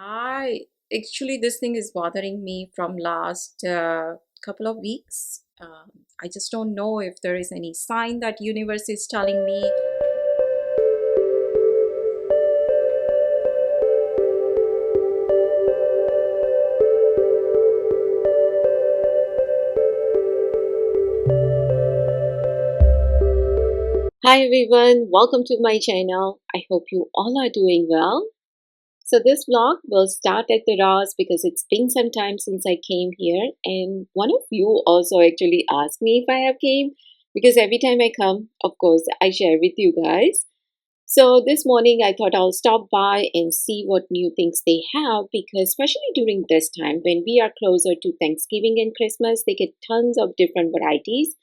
I actually, this thing is bothering me from last couple of weeks. I just don't know if there is any sign that universe is telling me. Hi everyone, welcome to my channel. I hope you all are doing well. So this vlog will start at the Ross because it's been some time since I came here, and one of you also actually asked me if I have came because every time I come, of course, I share with you guys. So this morning I thought I'll stop by and see what new things they have, because especially during this time when we are closer to Thanksgiving and Christmas, they get tons of different varieties.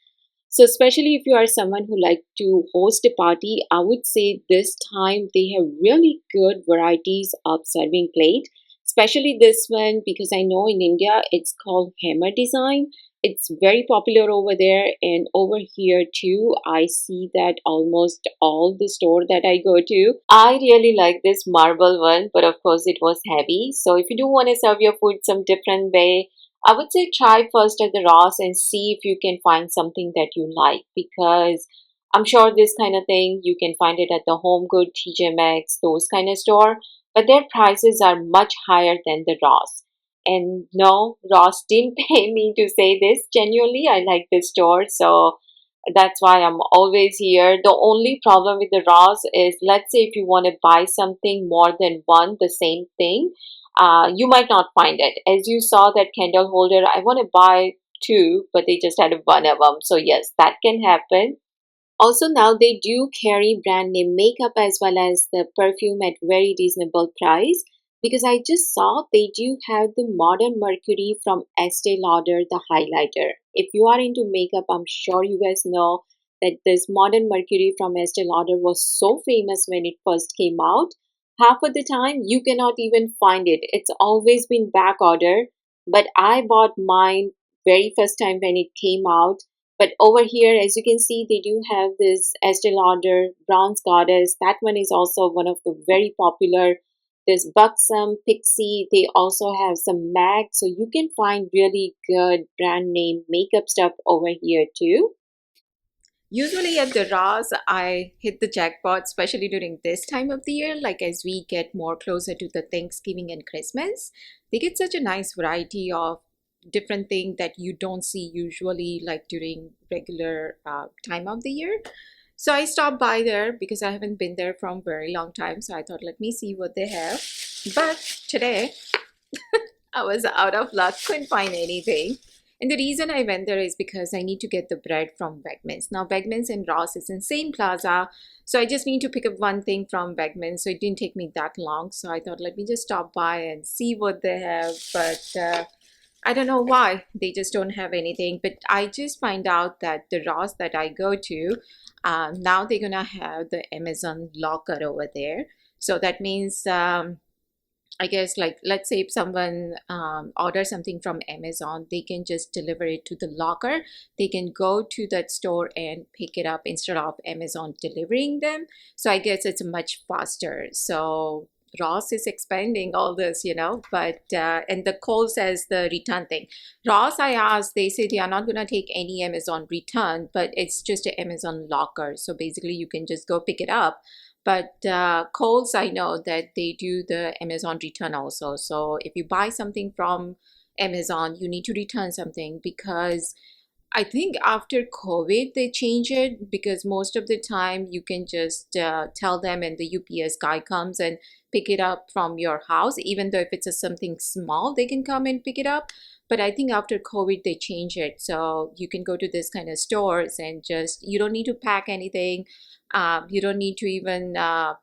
So especially if you are someone who like to host a party, I would say this time they have really good varieties of serving plate. Especially this one, because I know in India it's called hammer design. It's very popular over there, and over here too. I see that almost all the store that I go to. I really like this marble one, but of course it was heavy. So if you do want to serve your food some different way, I would say try first at the Ross and see if you can find something that you like, because I'm sure this kind of thing you can find it at the Home Good, TJ Maxx, those kind of store, but their prices are much higher than the Ross. And no, Ross didn't pay me to say this. Genuinely, I like this store, so that's why I'm always here. The only problem with the Ross is, let's say if you want to buy something more than one, the same thing, you might not find it. As you saw that candle holder, I want to buy two, but they just had one of them. So yes, that can happen. Also, now they do carry brand name makeup as well as the perfume at very reasonable price, because I just saw they do have the Modern Mercury from Estee Lauder, the highlighter. If you are into makeup, I'm sure you guys know that this Modern Mercury from Estee Lauder was so famous when it first came out. Half of the time, you cannot even find it. It's always been back order, but I bought mine very first time when it came out. But over here, as you can see, they do have this Estee Lauder Bronze Goddess. That one is also one of the very popular. This Buxom, Pixie, they also have some MAC. So you can find really good brand name makeup stuff over here too. Usually at the Ross, I hit the jackpot, especially during this time of the year, like as we get more closer to the Thanksgiving and Christmas. They get such a nice variety of different things that you don't see usually like during regular time of the year. So I stopped by there because I haven't been there from a very long time. So I thought, let me see what they have. But today I was out of luck, couldn't find anything. And the reason I went there is because I need to get the bread from Wegmans. Now, Wegmans and Ross is in same plaza, so I just need to pick up one thing from Wegmans. So it didn't take me that long. So I thought, let me just stop by and see what they have. But I don't know why they just don't have anything. But I just find out that the Ross that I go to, now they're gonna have the Amazon locker over there. So that means I guess, like, let's say if someone orders something from Amazon, they can just deliver it to the locker. They can go to that store and pick it up instead of Amazon delivering them. So I guess it's much faster. So Ross is expanding all this, but and the Cole says the return thing. Ross, I asked, they say they are not going to take any Amazon return, but it's just an Amazon locker. So basically, you can just go pick it up. But Kohl's, I know that they do the Amazon return also. So if you buy something from Amazon, you need to return something, because I think after COVID, they change it, because most of the time you can just tell them and the UPS guy comes and pick it up from your house. Even though if it's something small, they can come and pick it up. But I think after COVID, they change it. So you can go to this kind of stores and just, you don't need to pack anything. You don't need to even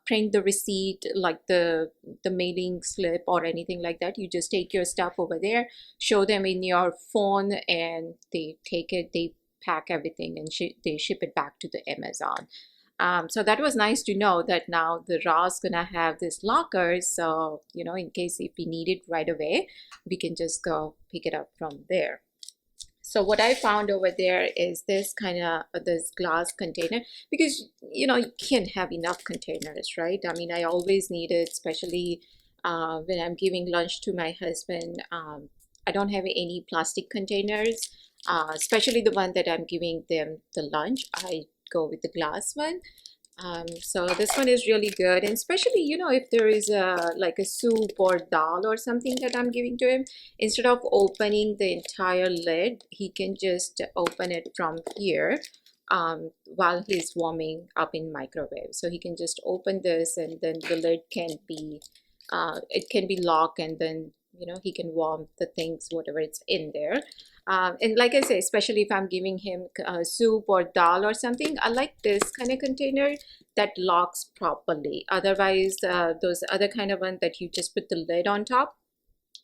print the receipt, like the mailing slip or anything like that. You just take your stuff over there, show them in your phone, and they take it, they pack everything, and they ship it back to the Amazon. So that was nice to know that now the Ross gonna have this locker. So, in case if we need it right away, we can just go pick it up from there. So what I found over there is this kind of this glass container, because you can't have enough containers, right? I mean, I always need it, especially when I'm giving lunch to my husband. I don't have any plastic containers, especially the one that I'm giving them the lunch. I go with the glass one. So this one is really good, and especially, if there is a like a soup or dal or something that I'm giving to him, instead of opening the entire lid, he can just open it from here while he's warming up in microwave. So he can just open this, and then the lid can be it can be locked, and then he can warm the things whatever it's in there. And like I say, especially if I'm giving him soup or dal or something, I like this kind of container that locks properly. Otherwise, those other kind of one that you just put the lid on top,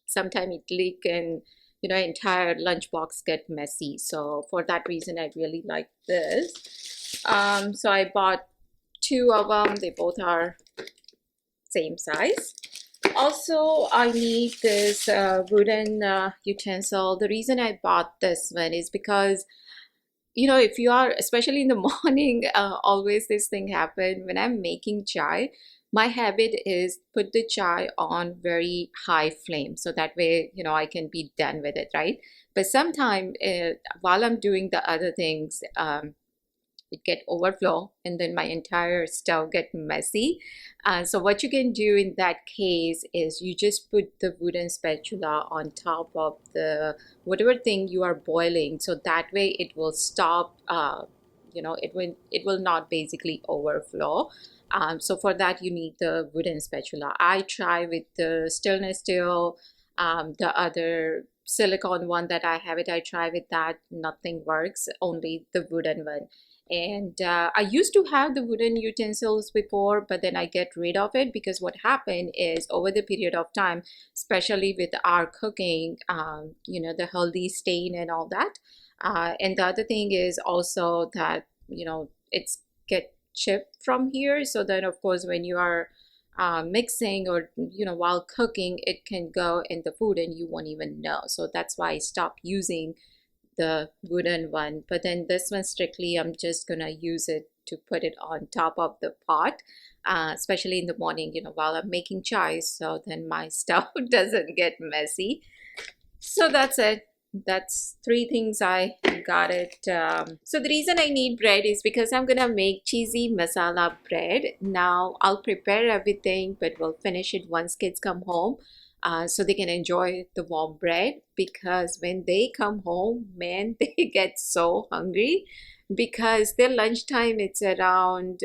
sometimes it leak, and entire lunchbox get messy. So for that reason, I really like this. So I bought two of them. They both are same size. Also, I need this wooden utensil. The reason I bought this one is because, if you are, especially in the morning, always this thing happen when I'm making chai. My habit is put the chai on very high flame, so that way, I can be done with it, right? But sometime while I'm doing the other things, it get overflow, and then my entire stove get messy. So what you can do in that case is you just put the wooden spatula on top of the whatever thing you are boiling, so that way it will stop, it will not basically overflow. So for that you need the wooden spatula. I try with the stainless steel, the other silicone one that I have, I try with that, nothing works, only the wooden one. And I used to have the wooden utensils before, but then I get rid of it because what happened is over the period of time, especially with our cooking, the healthy stain and all that. And the other thing is also that, it's get chipped from here. So then, of course, when you are mixing or, while cooking, it can go in the food and you won't even know. So that's why I stopped using the wooden one. But then this one, strictly I'm just gonna use it to put it on top of the pot, especially in the morning, while I'm making chai, so then my stove doesn't get messy. So that's it. That's three things I got it. So the reason I need bread is because I'm gonna make cheesy masala bread. Now I'll prepare everything, but we'll finish it once kids come home, so they can enjoy the warm bread. Because when they come home, man, they get so hungry because their lunchtime it's around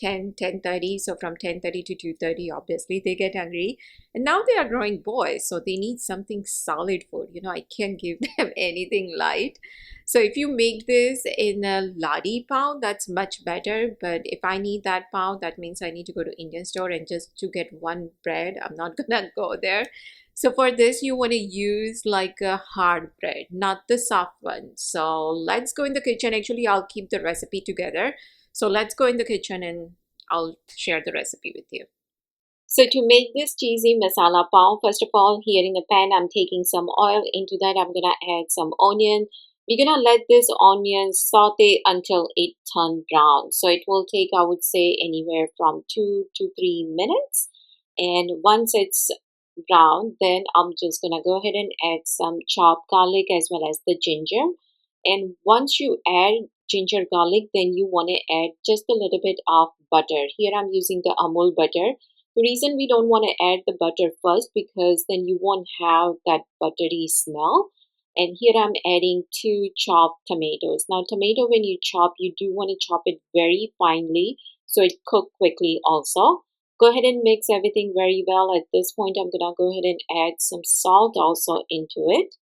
10:30. So from 10:30 to 2:30, obviously they get hungry, and now they are growing boys, so they need something solid food. I can't give them anything light. So if you make this in a ladi pav, that's much better. But if I need that pav, that means I need to go to Indian store and just to get one bread. I'm not gonna go there. So for this, you want to use like a hard bread, not the soft one. So let's go in the kitchen. Actually, I'll keep the recipe together. So let's go in the kitchen and I'll share the recipe with you. So to make this cheesy masala pav, first of all, here in the pan, I'm taking some oil. Into that, I'm gonna add some onion. We're gonna let this onion saute until it turns brown. So it will take, I would say, anywhere from 2 to 3 minutes. And once it's brown, then I'm just gonna go ahead and add some chopped garlic as well as the ginger. And once you add ginger garlic, then you want to add just a little bit of butter. Here I'm using the Amul butter. The reason we don't want to add the butter first, because then you won't have that buttery smell. And here I'm adding 2 chopped tomatoes. Now tomato, when you chop, you do want to chop it very finely so it cook quickly also. Go ahead and mix everything very well. At this point, I'm gonna go ahead and add some salt also into it.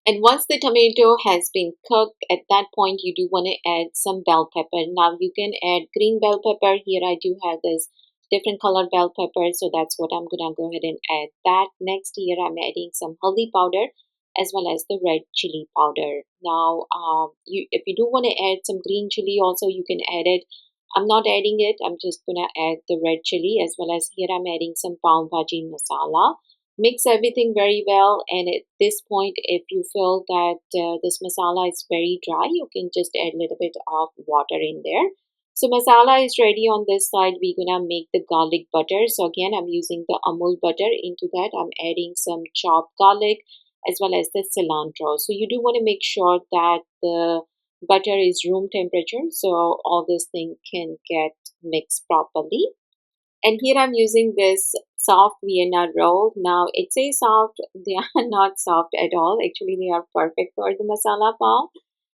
And once the tomato has been cooked, at that point you do want to add some bell pepper. Now you can add green bell pepper. Here I do have this different color bell pepper, so that's what I'm gonna go ahead and add that. Next, here I'm adding some haldi powder as well as the red chili powder. Now, if you do want to add some green chili also, you can add it. I'm not adding it. I'm just gonna add the red chili, as well as here I'm adding some pav bhaji masala. Mix everything very well, and at this point, if you feel that this masala is very dry, you can just add a little bit of water in there. So masala is ready on this side. We're gonna make the garlic butter. So again, I'm using the Amul butter. Into that, I'm adding some chopped garlic as well as the cilantro. So you do want to make sure that the butter is room temperature so all this thing can get mixed properly. And here I'm using this soft Vienna roll. Now it says soft, they are not soft at all. Actually, they are perfect for the masala pav.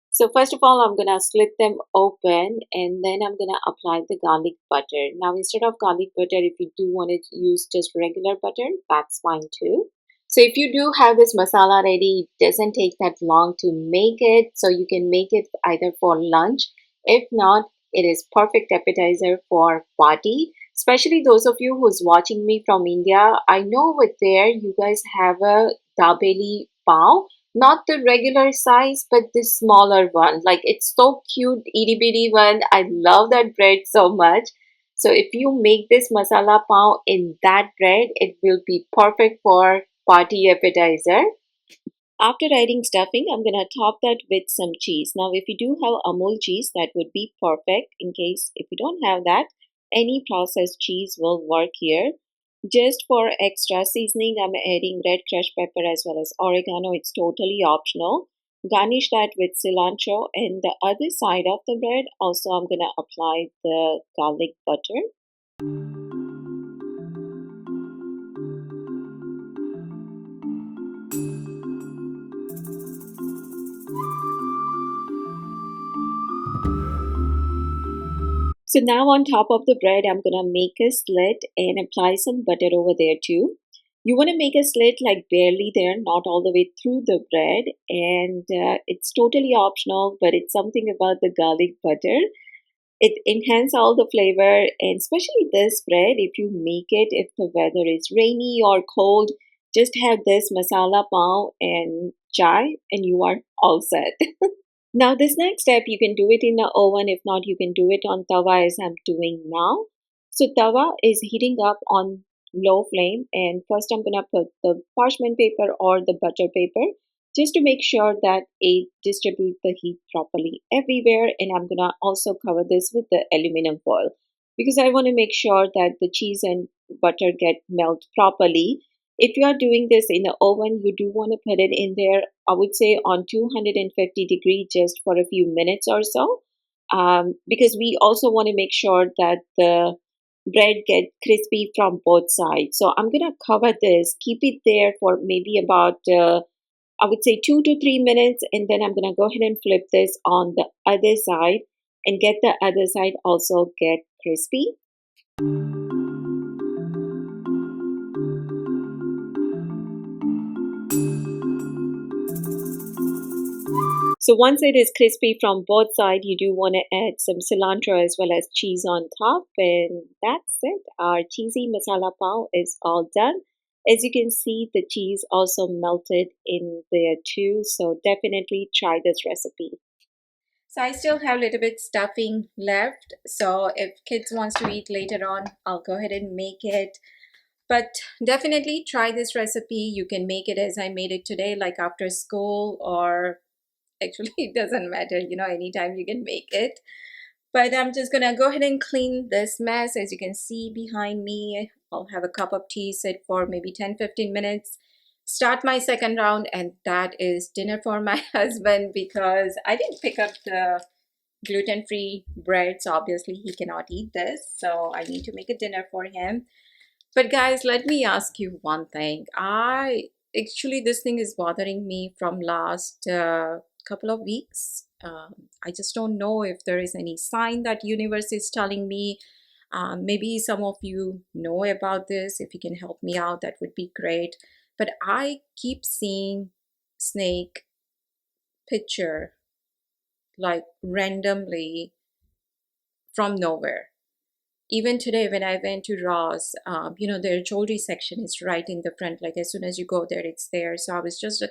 So first of all, I'm gonna slit them open and then I'm gonna apply the garlic butter. Now instead of garlic butter, if you do want to use just regular butter, that's fine too. So if you do have this masala ready, it doesn't take that long to make it. So you can make it either for lunch. If not, it is perfect appetizer for party. Especially those of you who's watching me from India. I know over there you guys have a dabeli pav, not the regular size, but the smaller one. Like it's so cute, itty bitty one. I love that bread so much. So if you make this masala pav in that bread, it will be perfect for party appetizer. After adding stuffing, I'm gonna top that with some cheese. Now, if you do have Amul cheese, that would be perfect. In case if you don't have that, any processed cheese will work here. Just for extra seasoning, I'm adding red crushed pepper as well as oregano. It's totally optional. Garnish that with cilantro, and the other side of the bread, also I'm gonna apply the garlic butter. So now on top of the bread, I'm gonna make a slit and apply some butter over there too. You want to make a slit like barely there, not all the way through the bread, and it's totally optional, but it's something about the garlic butter. It enhances all the flavor, and especially this bread, if you make it, if the weather is rainy or cold, just have this masala pav and chai, and you are all set. Now, this next step, you can do it in the oven. If not, you can do it on tawa as I'm doing now. So tawa is heating up on low flame, and first I'm gonna put the parchment paper or the butter paper just to make sure that it distributes the heat properly everywhere. And I'm gonna also cover this with the aluminum foil because I want to make sure that the cheese and butter get melt properly. If you are doing this in the oven, you do want to put it in there, I would say on 250 degree just for a few minutes or so, because we also want to make sure that the bread get crispy from both sides. So I'm gonna cover this, keep it there for maybe about I would say 2 to 3 minutes, and then I'm gonna go ahead and flip this on the other side and get the other side also get crispy. So once it is crispy from both sides, you do want to add some cilantro as well as cheese on top, and that's it. Our cheesy masala pav is all done. As you can see, the cheese also melted in there too, so definitely try this recipe. So I still have a little bit stuffing left. So if kids wants to eat later on, I'll go ahead and make it. But definitely try this recipe. You can make it as I made it today, like after school, or actually it doesn't matter, anytime you can make it. But I'm just gonna go ahead and clean this mess. As you can see behind me, I'll have a cup of tea, sit for maybe 10-15 minutes, start my second round, and that is dinner for my husband because I didn't pick up the gluten-free bread, so obviously he cannot eat this, so I need to make a dinner for him. But guys, let me ask you one thing. I actually, this thing is bothering me from last couple of weeks. I just don't know if there is any sign that universe is telling me. Maybe some of you know about this. If you can help me out, that would be great. But I keep seeing snake picture like randomly from nowhere. Even today when I went to Ross, their jewelry section is right in the front. Like as soon as you go there, it's there. So I was just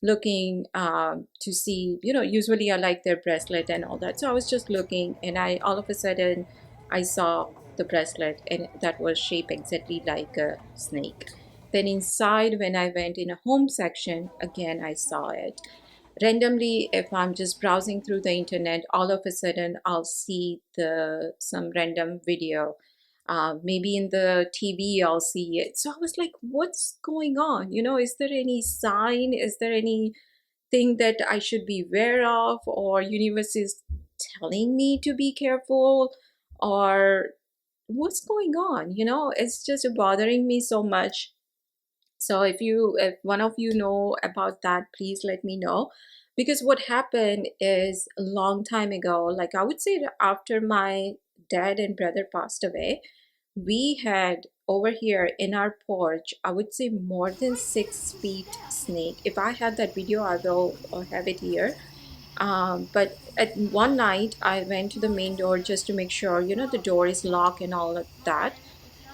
looking to see, usually I like their bracelet and all that. So I was just looking, and I all of a sudden I saw the bracelet, and that was shaped exactly like a snake. Then inside, when I went in a home section, again I saw it randomly, if I'm just browsing through the internet, all of a sudden I'll see the some random video. Maybe in the TV I'll see it. So I was like, what's going on? Is there any sign? Is there anything that I should be aware of, or universe is telling me to be careful, or what's going on? It's just bothering me so much. So if one of you know about that, please let me know. Because what happened is a long time ago, like I would say that after my dad and brother passed away, we had over here in our porch, I would say more than 6 feet snake. If I had that video, I will have it here. But at one night, I went to the main door just to make sure, the door is locked and all of that,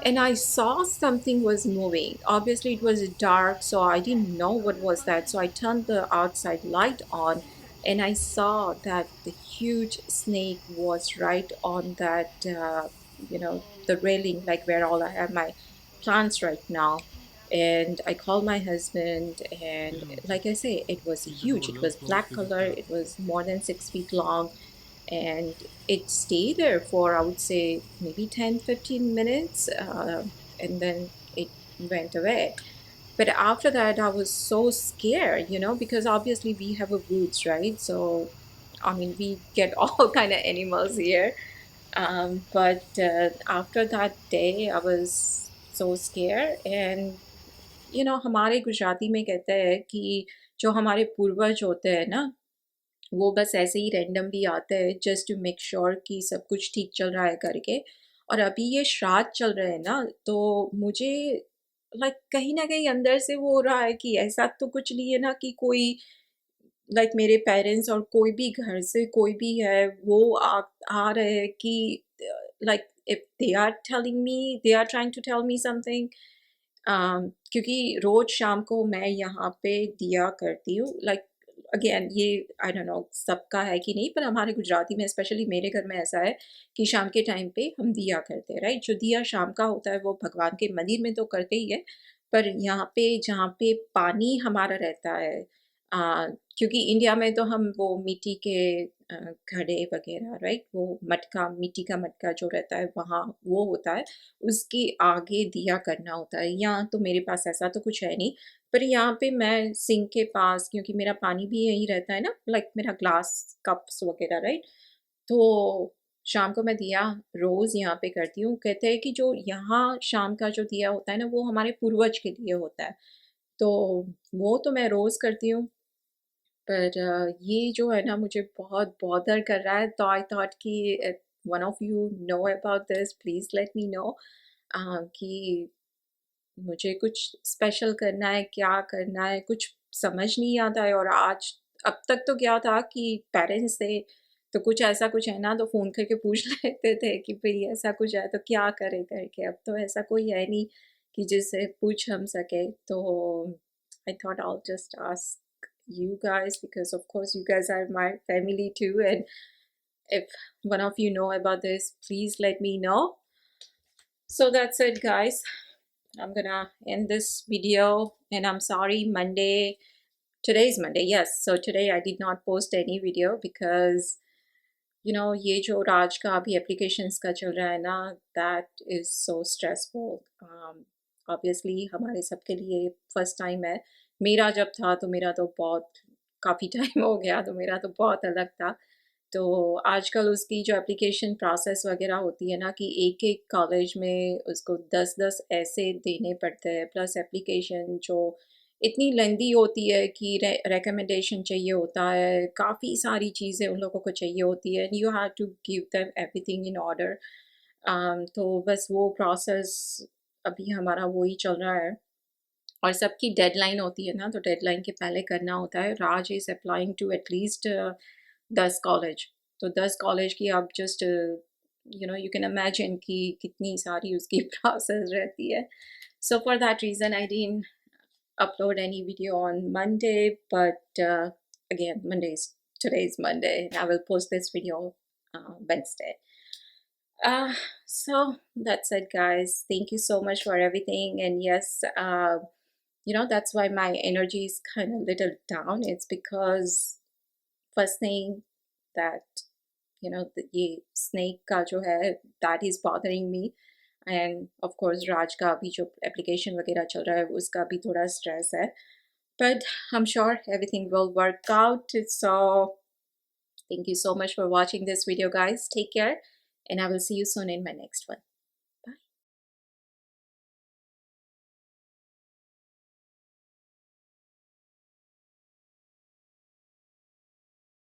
and I saw something was moving. Obviously, it was dark, so I didn't know what was that. So I turned the outside light on, and I saw that the huge snake was right on that, the railing, like where all I have my plants right now. And I called my husband, and like I say, it was huge. It was black color. It was more than 6 feet long, and it stayed there for, I would say, maybe 10-15 minutes, and then it went away. But after that I was so scared, because obviously we have a woods, right? So I mean, we get all kind of animals here. But after that day I was so scared. And हमारे गुजराती में कहते हैं कि जो हमारे पूर्वज होते हैं ना, वो बस ऐसे ही रैंडमली आता है जस्ट टू मेक श्योर कि सब कुछ ठीक चल रहा है करके। और अभी ये श्राद्ध चल रहे हैं ना, तो मुझे लाइक कहीं ना कहीं अंदर से वो हो रहा है कि ऐसा तो कुछ नहीं है ना कि कोई लाइक मेरे पेरेंट्स और कोई भी घर से कोई भी है वो आ रहे हैं कि like if they are telling me, they are trying to tell me something. क्योंकि रोज शाम को मैं यहाँ पे दिया करती हूँ, लाइक अगेन ये आई डोंट नो सबका है कि नहीं, पर हमारे गुजराती में स्पेशली मेरे घर में ऐसा है कि शाम के टाइम पे हम दिया करते हैं, राइट? जो दिया शाम का होता है वो भगवान के मंदिर में तो करते ही है, पर यहाँ पे जहाँ पे पानी हमारा रहता है, क्योंकि इंडिया में तो हम वो मिट्टी के घड़े वगैरह, राइट, वो मटका, मिट्टी का मटका जो रहता है वहाँ वो होता है, उसके आगे दिया करना होता है। यहाँ तो मेरे पास ऐसा तो कुछ है नहीं, पर यहाँ पे मैं सिंक के पास, क्योंकि मेरा पानी भी यहीं रहता है ना, लाइक मेरा ग्लास कप्स वगैरह, राइट? तो शाम को मैं दिया रोज़ यहाँ पे करती हूँ। कहते हैं कि जो यहाँ शाम का जो दिया होता है ना, वो हमारे पूर्वज के लिए होता है। तो वो तो मैं रोज़ करती हूँ। पर ये जो है ना मुझे बहुत बॉदर कर रहा है, तो आई थॉट कि one of you know about this, please let me know कि मुझे कुछ स्पेशल करना है, क्या करना है, कुछ समझ नहीं आता है। और आज, अब तक तो क्या था कि पेरेंट्स से तो कुछ ऐसा कुछ है ना तो फ़ोन करके पूछ लेते थे कि भाई ऐसा कुछ है तो क्या करें करके। अब तो ऐसा कोई है नहीं कि जिससे पूछ हम सके। तो I thought I just ask you guys, because of course you guys are my family too, and if one of you know about this, please let me know. So that's it, guys. I'm gonna end this video, and I'm sorry, Monday, today's Monday, yes. So today I did not post any video because ये जो राज का अभी applications का चल रहा है ना, that is so stressful. Obviously हमारे सबके लिए फर्स्ट टाइम है। मेरा जब था तो मेरा तो बहुत काफ़ी टाइम हो गया, तो मेरा तो बहुत अलग था। तो आजकल उसकी जो एप्लीकेशन प्रोसेस वगैरह होती है ना, कि एक एक कॉलेज में उसको 10-10 ऐसे देने पड़ते हैं, प्लस एप्लीकेशन जो इतनी लेंदी होती है कि रिकमेंडेशन चाहिए होता है, काफ़ी सारी चीज़ें उन लोगों को चाहिए होती है, and you have to give them everything in order. तो बस वो प्रोसेस अभी हमारा वही चल रहा है। और सबकी डेडलाइन होती है ना, तो डेडलाइन के पहले करना होता है। Raj is applying to at least 10 college. तो 10 कॉलेज की आप जस्ट यू कैन इमेजिन कि कितनी सारी उसकी प्रोसेस रहती है। So for that reason I didn't upload any video on Monday, but again, today's Monday, and I will post this video Wednesday. So that's it, guys. Thank you so much for everything. And yes, that's why my energy is kind of little down. It's because first thing that ये snake का जो है that is bothering me, and of course राज का अभी जो application वगैरह चल रहा है उसका भी थोड़ा stress है, but I'm sure everything will work out. So thank you so much for watching this video, guys. Take care, and I will see you soon in my next one.